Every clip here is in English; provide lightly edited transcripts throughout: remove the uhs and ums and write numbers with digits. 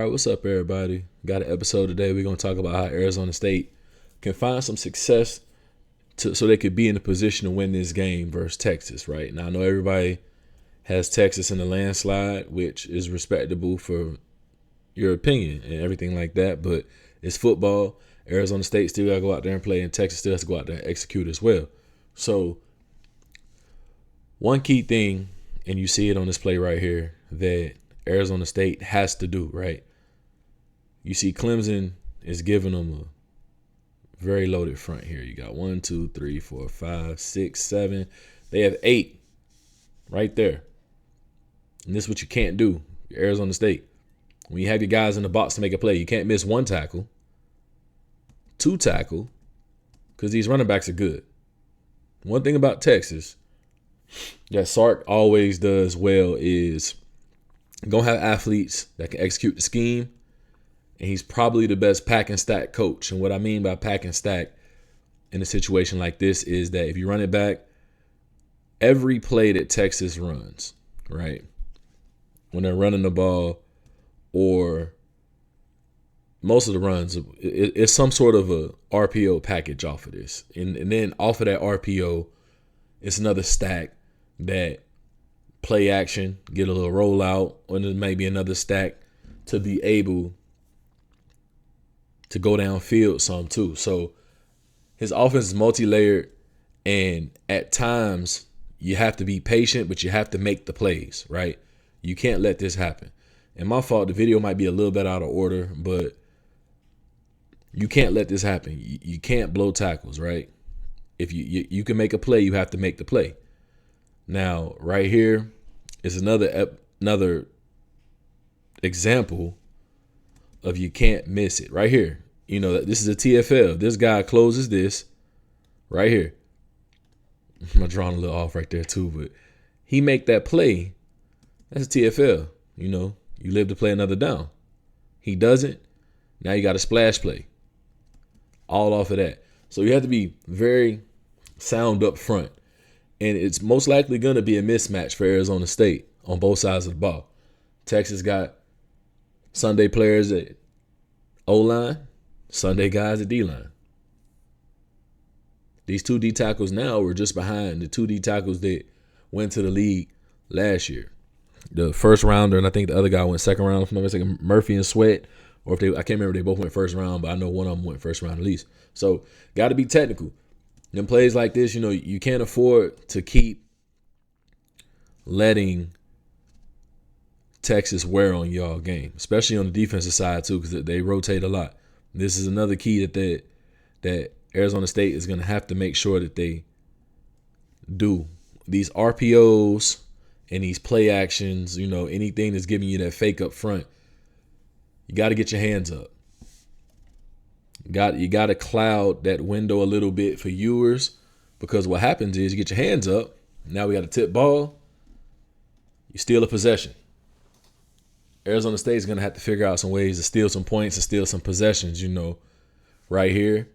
All right, what's up, everybody? Got an episode today. We're going to talk about how Arizona State can find some success so they could be in a position to win this game versus Texas, right? Now, I know everybody has Texas in the landslide, which is respectable for your opinion and everything like that, but it's football. Arizona State still got to go out there and play, and Texas still has to go out there and execute as well. So, one key thing, and you see it on this play right here, that Arizona State has to do, right? You see Clemson is giving them a very loaded front here. You got 1, 2, 3, 4, 5, 6, 7. They have 8 right there. And this is what you can't do, Arizona State. When you have your guys in the box to make a play, you can't miss 1 tackle, 2 tackle, because these running backs are good. One thing about Texas that Sark always does well is going to have athletes that can execute the scheme, and he's probably the best pack and stack coach. And what I mean by pack and stack in a situation like this is that if you run it back, every play that Texas runs, right, when they're running the ball or most of the runs, it's some sort of a RPO package off of this. And then off of that RPO, it's another stack that play action, get a little rollout, and then maybe another stack to be able to go downfield some too. So his offense is multi-layered, and at times you have to be patient, but you have to make the plays, right? You can't let this happen. And my fault, the video might be a little bit out of order, but you can't let this happen. You can't blow tackles, right? If you can make a play, you have to make the play. Now, right here is another example of you can't miss it. Right here, you know, this is a TFL. This guy closes this right here. I'm drawing a little off right there too, but he make that play. That's a TFL. You know, you live to play another down. He doesn't. Now you got a splash play. All off of that. So you have to be very sound up front. And it's most likely going to be a mismatch for Arizona State on both sides of the ball. Texas got Sunday players at O-line, Sunday guys at D-line. These 2 D tackles now were just behind the 2 D tackles that went to the league last year. The first rounder, and I think the other guy went second round, if I'm not mistaken, Murphy and Sweat. Or if I can't remember, they both went first round, but I know one of them went first round at least. So, got to be technical. In plays like this, you know, you can't afford to keep letting Texas wear on y'all game, especially on the defensive side too, because they rotate a lot. This is another key that Arizona State is going to have to make sure that they do. These RPOs and these play actions, you know, anything that's giving you that fake up front, you got to get your hands up. You got to cloud that window a little bit for viewers, because what happens is you get your hands up. Now we got a tip ball. You steal a possession. Arizona State is going to have to figure out some ways to steal some points and steal some possessions, you know, right here.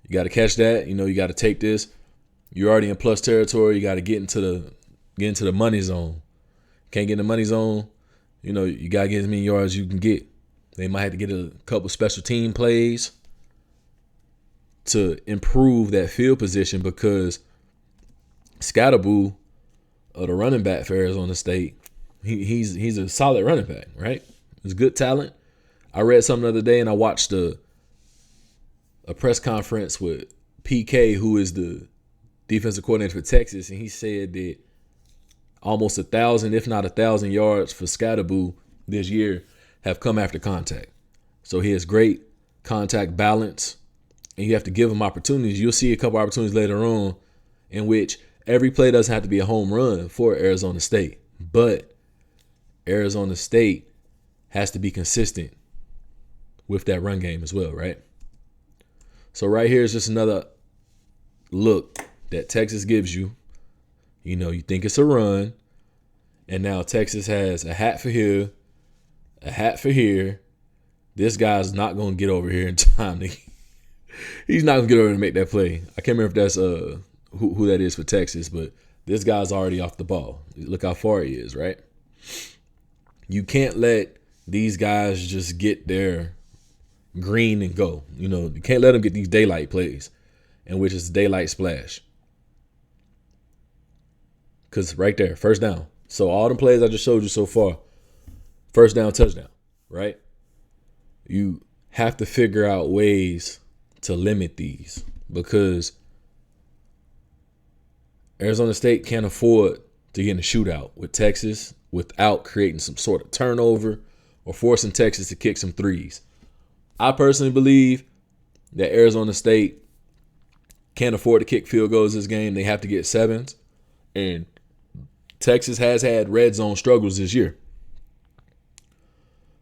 You got to catch that. You know, you got to take this. You're already in plus territory. You got to get into the money zone. Can't get in the money zone. You know, you got to get as many yards as you can get. They might have to get a couple special team plays to improve that field position, because Scatterboo, the running back for Arizona State, he's a solid running back, right? He's good talent. I read something the other day, and I watched a press conference with PK, who is the defensive coordinator for Texas, and he said that almost 1,000, if not 1,000 yards for Scatterboo this year have come after contact. So he has great contact balance, and you have to give him opportunities. You'll see a couple opportunities later on in which every play doesn't have to be a home run for Arizona State, but Arizona State has to be consistent with that run game as well, right? So right here is just another look that Texas gives you. You know, you think it's a run, and now Texas has a hat for here, a hat for here. This guy's not going to get over here in time. He's not going to get over to make that play. I can't remember if that's who that is for Texas, but this guy's already off the ball. Look how far he is, right? You can't let these guys just get their green and go. You can't let them get these daylight plays, in which is daylight splash. Because right there, first down. So all the plays I just showed you so far, first down, touchdown, right? You have to figure out ways to limit these because Arizona State can't afford to get in a shootout with Texas without creating some sort of turnover or forcing Texas to kick some threes. I personally believe that Arizona State can't afford to kick field goals this game. They have to get sevens. And Texas has had red zone struggles this year.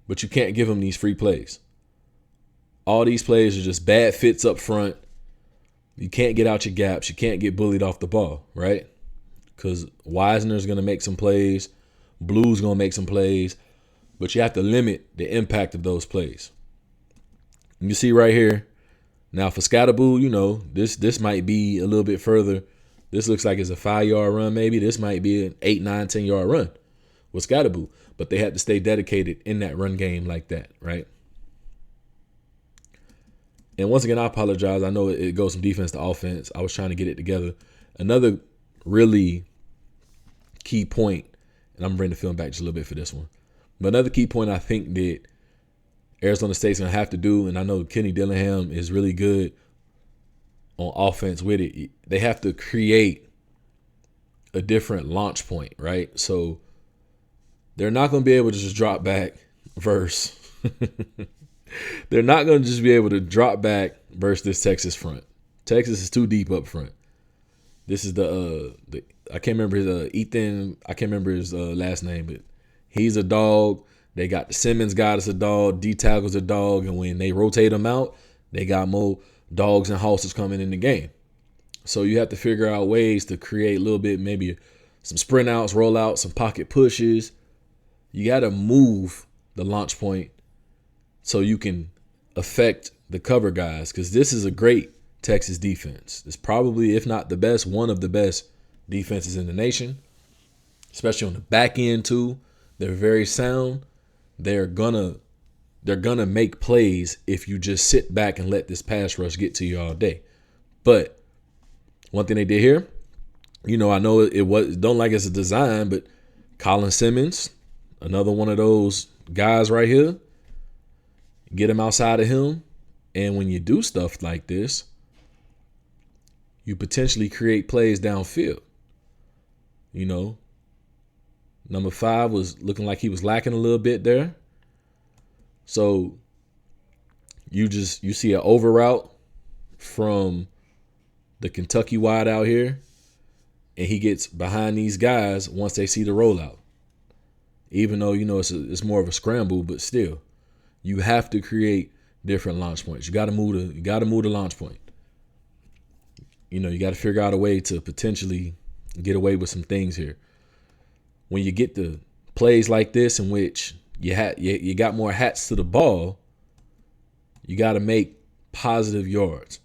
But you can't give them these free plays. All these plays are just bad fits up front. You can't get out your gaps. You can't get bullied off the ball, right? Because Wisner's going to make some plays. Blue's going to make some plays. But you have to limit the impact of those plays. You see right here. Now for Scatterboo, this might be a little bit further. This looks like it's a 5-yard run maybe. This might be an 8, 9, 10-yard run with Scatterboo. But they had to stay dedicated in that run game like that, right? And once again, I apologize. I know it goes from defense to offense. I was trying to get it together. Another really key point, and I'm bringing the film back just a little bit for this one. But another key point I think that Arizona State's going to have to do, and I know Kenny Dillingham is really good on offense with it. They have to create a different launch point, right? So they're not going to be able to just drop back verse. They're not going to just be able to drop back versus this Texas front. Texas is too deep up front. This is the I can't remember his Ethan. I can't remember his last name, but he's a dog. They got the Simmons guy that's a dog. D Tackle's a dog, and when they rotate them out, they got more dogs and horses coming in the game. So you have to figure out ways to create a little bit, maybe some sprint outs, roll outs, some pocket pushes. You got to move the launch point so you can affect the cover guys, because this is a great Texas defense. It's probably, if not the best, one of the best defenses in the nation, especially on the back end too. They're very sound. They're gonna make plays if you just sit back and let this pass rush get to you all day. But one thing they did here, I know don't like it's a design, but Colin Simmons, another one of those guys right here. Get him outside of him. And when you do stuff like this, you potentially create plays downfield. Number 5 was looking like he was lacking a little bit there. So you see an over route from the Kentucky wide out here, and he gets behind these guys once they see the rollout. Even though, it's more of a scramble, but still. You have to create different launch points. You got to move the launch point. You got to figure out a way to potentially get away with some things here. When you get the plays like this, in which you got more hats to the ball, you got to make positive yards.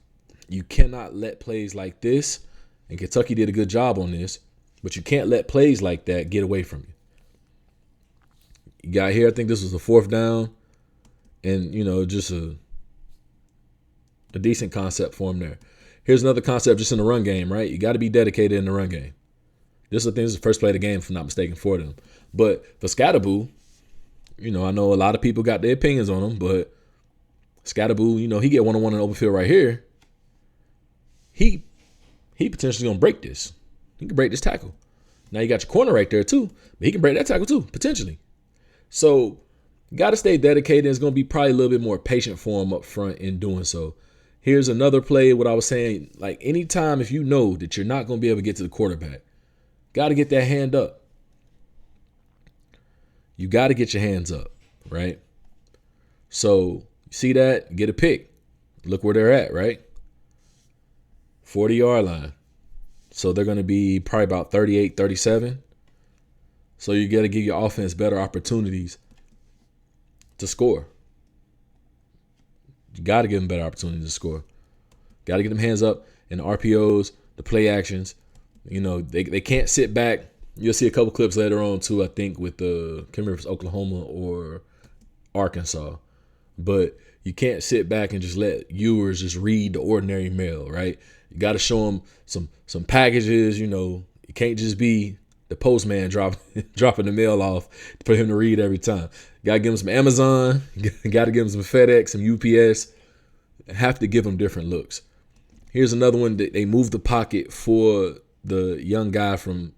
You cannot let plays like this, and Kentucky did a good job on this, but you can't let plays like that get away from you. You got here, I think this was a 4th down. And, just a decent concept for him there. Here's another concept just in the run game, right? You got to be dedicated in the run game. This is the first play of the game, if I'm not mistaken, for them. But for Scatterboo, I know a lot of people got their opinions on him, but Scatterboo, he get one-on-one in the open field right here. He potentially going to break this. He can break this tackle. Now you got your corner right there too, but he can break that tackle too, potentially. So got to stay dedicated. It's going to be probably a little bit more patient for him up front in doing so. Here's another play, what I was saying, like anytime if you know that you're not going to be able to get to the quarterback, got to get that hand up. You got to get your hands up, right? So you see that, get a pick. Look where they're at, right? 40-yard line. So they're going to be probably about 38, 37. So you got to give your offense better opportunities to score. You got to give them better opportunities to score. Got to get them hands up in the RPOs, the play actions. They can't sit back. You'll see a couple clips later on too, I think, with the, I can't remember if it's Oklahoma or Arkansas. But you can't sit back and just let Ewers just read the ordinary mail, right? You got to show them some packages. You can't just be the postman dropping the mail off for him to read every time. Got to give him some Amazon. Got to give him some FedEx, some UPS. Have to give him different looks. Here's another one that they moved the pocket for the young guy from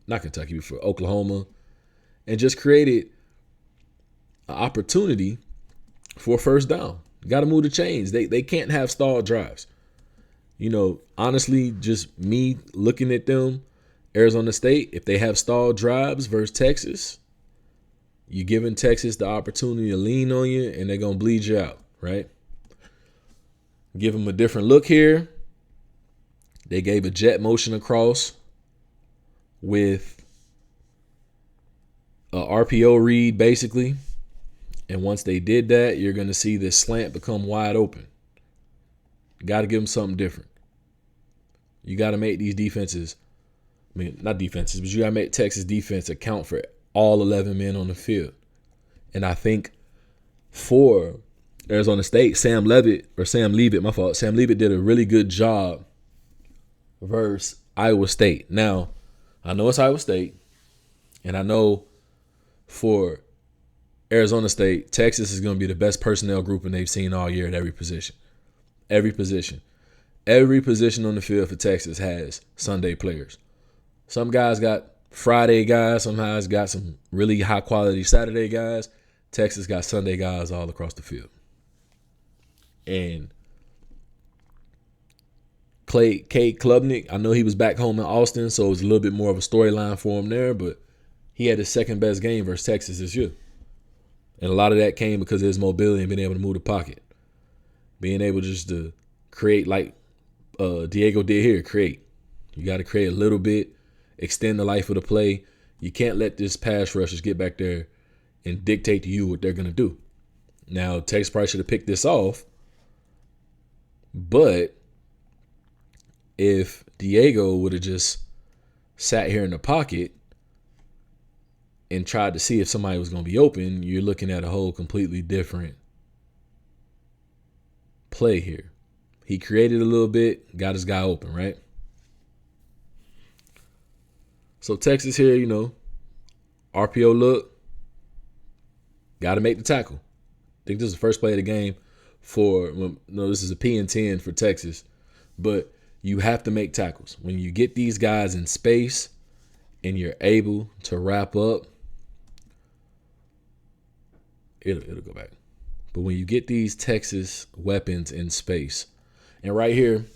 not Kentucky, but for Oklahoma, and just created an opportunity for a first down. Got to move the chains. They can't have stalled drives. Honestly, just me looking at them, Arizona State, if they have stalled drives versus Texas, you're giving Texas the opportunity to lean on you, and they're going to bleed you out, right? Give them a different look here. They gave a jet motion across with a RPO read, basically. And once they did that, you're going to see this slant become wide open. You got to give them something different. You got to make these defenses, not defenses, but you got to make Texas defense account for all 11 men on the field. And I think for Arizona State, Sam Leavitt did a really good job versus Iowa State. Now, I know it's Iowa State, and I know for Arizona State, Texas is going to be the best personnel grouping they've seen all year at every position. Every position. Every position on the field for Texas has Sunday players. Some guys got Friday guys. Some guys got some really high-quality Saturday guys. Texas got Sunday guys all across the field. And Cade Klubnik, I know he was back home in Austin, so it was a little bit more of a storyline for him there, but he had his second-best game versus Texas this year. And a lot of that came because of his mobility and being able to move the pocket. Being able just to create like Diego did here, create. You got to create a little bit, extend the life of the play. You can't let this pass rushers get back there and dictate to you what they're going to do. Now, Texas probably should have picked this off, but if Diego would have just sat here in the pocket and tried to see if somebody was going to be open, you're looking at a whole completely different play here. He created a little bit, got his guy open, right? So Texas here, RPO look, got to make the tackle. I think this is the first play of the game this is a P and 10 for Texas, but you have to make tackles. When you get these guys in space and you're able to wrap up, it'll go back. But when you get these Texas weapons in space, and right here,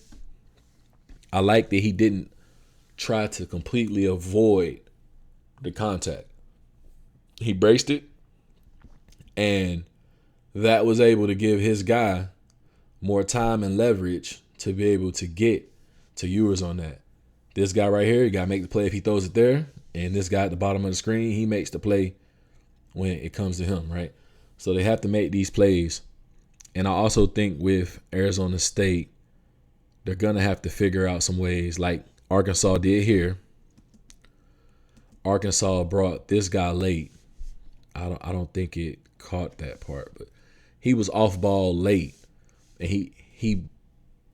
I like that he didn't try to completely avoid the contact. He braced it, and that was able to give his guy more time and leverage to be able to get to Ewers on that. This guy right here, you got to make the play if he throws it there. And this guy at the bottom of the screen, he makes the play when it comes to him, right? So they have to make these plays. And I also think with Arizona State, they're going to have to figure out some ways like Arkansas did here. Arkansas brought this guy late. I don't think it caught that part, but he was off ball late, and he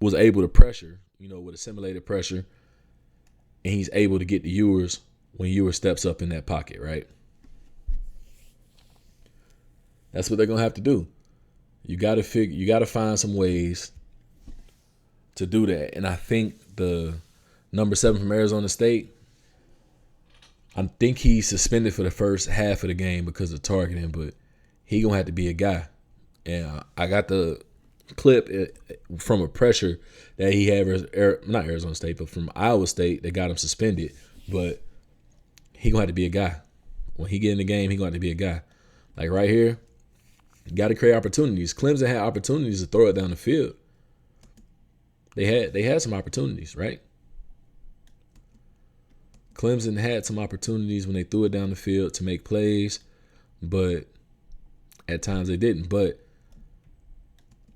was able to pressure, with a simulated pressure, and he's able to get to Ewers when Ewers steps up in that pocket, right? That's what they're gonna have to do. You got to find some ways to do that, and I think the number 7 from Arizona State, I think he's suspended for the first half of the game because of targeting, but he gonna have to be a guy. And I got the clip from a pressure that he had, not Arizona State, but from Iowa State that got him suspended. But he gonna have to be a guy. When he get in the game, he gonna have to be a guy. Like right here, you got to create opportunities. Clemson had opportunities to throw it down the field. They had some opportunities, right? Clemson had some opportunities when they threw it down the field to make plays, but at times they didn't. But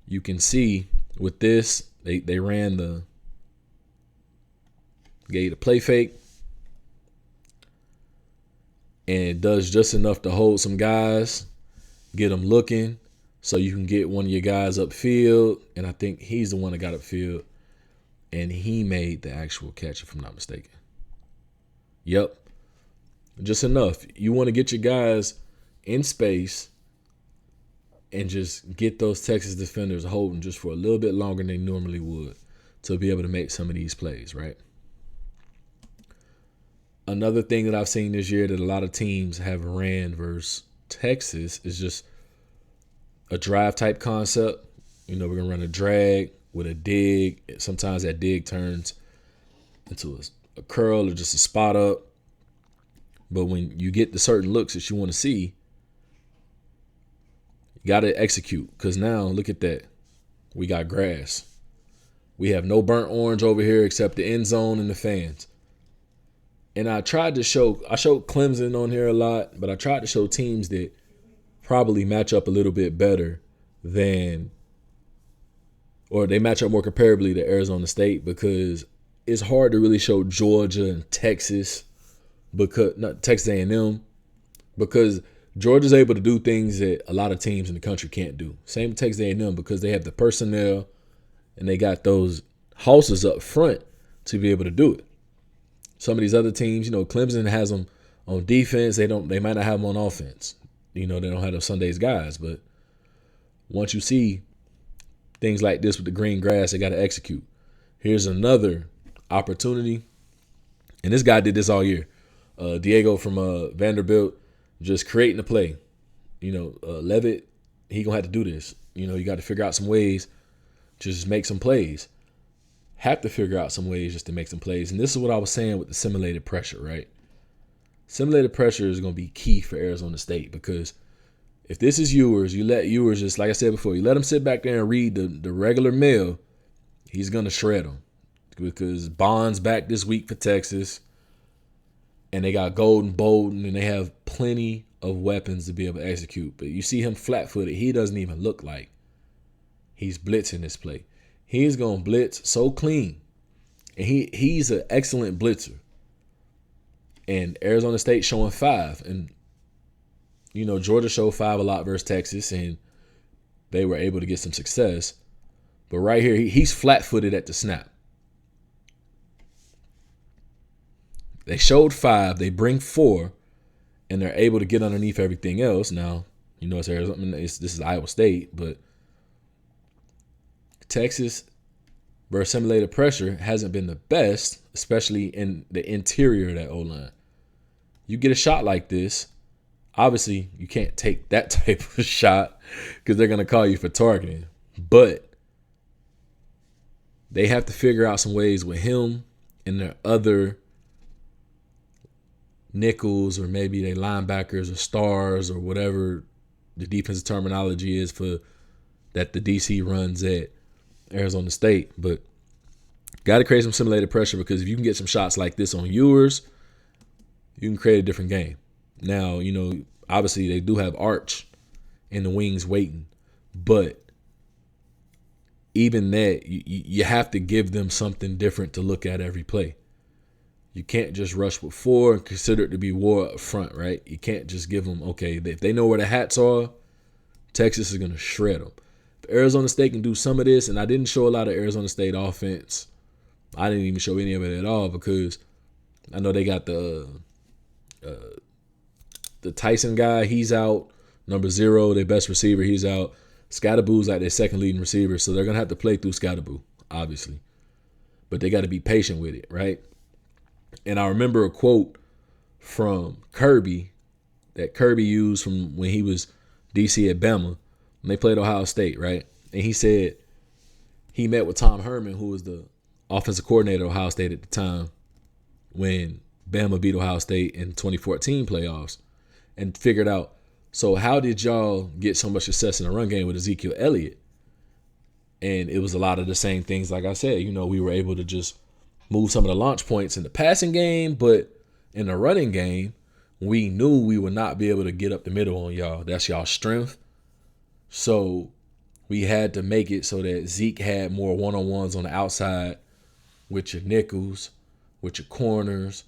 you can see with this, they ran gave the play fake, and it does just enough to hold some guys, get them looking so you can get one of your guys upfield. And I think he's the one that got upfield. And he made the actual catch, if I'm not mistaken. Yep. Just enough. You want to get your guys in space and just get those Texas defenders holding just for a little bit longer than they normally would to be able to make some of these plays, right? Another thing that I've seen this year that a lot of teams have ran versus Texas is just a drive type concept. We're going to run a drag with a dig. Sometimes that dig turns into a curl or just a spot up. But when you get the certain looks that you want to see, you got to execute. Because now, look at that. We got grass. We have no burnt orange over here except the end zone and the fans. And I showed Clemson on here a lot, but I tried to show teams that probably match up a little bit better or they match up more comparably to Arizona State, because it's hard to really show Georgia and Texas, because not Texas A&M, because Georgia's able to do things that a lot of teams in the country can't do. Same with Texas A&M, because they have the personnel and they got those houses up front to be able to do it. Some of these other teams, Clemson has them on defense. They might not have them on offense. They don't have those Sundays guys. But once you see things like this with the green grass, they got to execute. Here's another opportunity. And this guy did this all year. Diego from Vanderbilt, just creating the play. Levitt, he going to have to do this. You got to figure out some ways to just make some plays. Have to figure out some ways just to make some plays. And this is what I was saying with the simulated pressure, right? Simulated pressure is going to be key for Arizona State, because if this is Ewers, you let Ewers, just like I said before, you let him sit back there and read the regular mail, he's going to shred him, because Bond's back this week for Texas, and they got Golden Bolden, and they have plenty of weapons to be able to execute. But you see him flat-footed, he doesn't even look like he's blitzing this play. He's going to blitz so clean. And he's an excellent blitzer. And Arizona State showing 5. And, Georgia showed 5 a lot versus Texas, and they were able to get some success. But right here, he's flat-footed at the snap. They showed 5. They bring 4. And they're able to get underneath everything else. Now, it's Arizona. This is Iowa State, but Texas versus simulated pressure hasn't been the best, especially in the interior of that O-line. You get a shot like this, obviously you can't take that type of shot because they're going to call you for targeting. But they have to figure out some ways with him and their other nickels, or maybe they linebackers or stars, or whatever the defensive terminology is for that the DC runs at Arizona State. But got to create some simulated pressure, because if you can get some shots like this on Ewers, you can create a different game. Now, obviously they do have Arch in the wings waiting, but even that, you have to give them something different to look at every play. You can't just rush with 4 and consider it to be war up front, right? You can't just give them, okay, if they know where the hats are, Texas is going to shred them. If Arizona State can do some of this, and I didn't show a lot of Arizona State offense. I didn't even show any of it at all, because I know they got the Tyson guy. He's out. Number 0, their best receiver, he's out. Scatterboo's like their second leading receiver, so they're going to have to play through Scatterboo, obviously. But they got to be patient with it, right? And I remember a quote from Kirby that Kirby used from when he was DC at Bama, when they played Ohio State, right? And he said he met with Tom Herman, who was the offensive coordinator at Ohio State at the time when Bama beat Ohio State in 2014 playoffs, and figured out, so how did y'all get so much success in the run game with Ezekiel Elliott? And it was a lot of the same things, like I said. We were able to just move some of the launch points in the passing game, but in the running game, we knew we would not be able to get up the middle on y'all. That's y'all's strength. So we had to make it so that Zeke had more one-on-ones on the outside with your nickels, with your corners,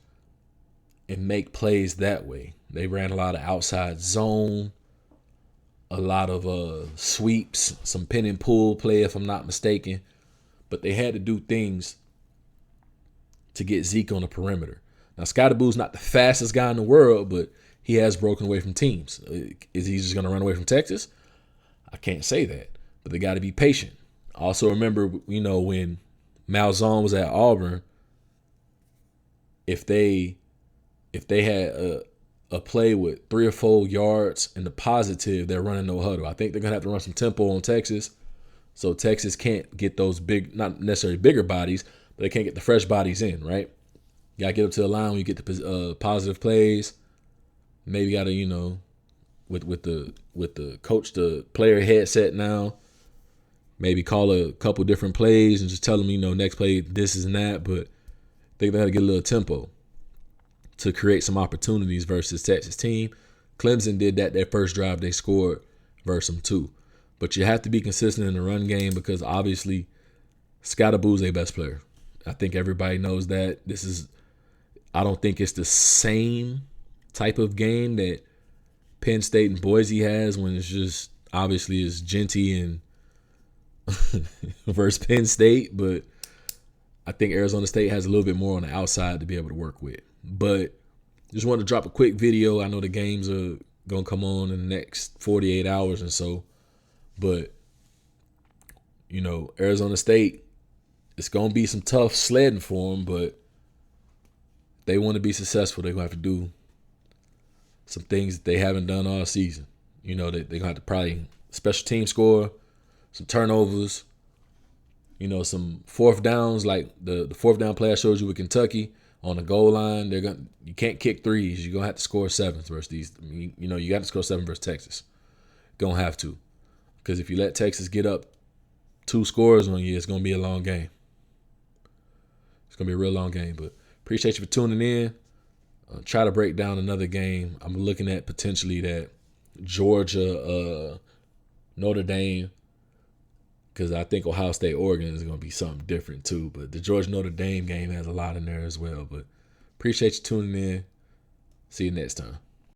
and make plays that way. They ran a lot of outside zone. a lot of sweeps, some pin and pull play, if I'm not mistaken. But they had to do things to get Zeke on the perimeter. Now, Scotty Boo's not the fastest guy in the world, but he has broken away from teams. Is he just going to run away from Texas? I can't say that, but they got to be patient. Also remember, when Malzahn was at Auburn, if they had a play with 3 or 4 yards in the positive, they're running no huddle. I think they're going to have to run some tempo on Texas, so Texas can't get those big, not necessarily bigger bodies, but they can't get the fresh bodies in, right? You got to get up to the line when you get the positive plays. Maybe got to, with the coach, the player headset now, maybe call a couple different plays and just tell them, next play, this is and that. But I think they got to get a little tempo to create some opportunities versus Texas team. Clemson did that their first drive they scored versus them too. But you have to be consistent in the run game because obviously Scotty Boo's their best player. I think everybody knows that. I don't think it's the same type of game that Penn State and Boise has when it's just obviously it's Genty and versus Penn State, but I think Arizona State has a little bit more on the outside to be able to work with. But just wanted to drop a quick video. I know the games are going to come on in the next 48 hours and so, but Arizona State, it's going to be some tough sledding for them, but if they want to be successful, they're going to have to do some things that they haven't done all season. They're going to have to probably special team score, some turnovers, some fourth downs, like the fourth down play I showed you with Kentucky on the goal line. You can't kick threes. You're going to have to score sevens versus these. You got to score 7 versus Texas. Going to have to. Because if you let Texas get up 2 scores on you, it's going to be a long game. It's going to be a real long game. But appreciate you for tuning in. Try to break down another game. I'm looking at potentially that Georgia, Notre Dame, because I think Ohio State, Oregon is going to be something different too. But the Georgia Notre Dame game has a lot in there as well. But appreciate you tuning in. See you next time.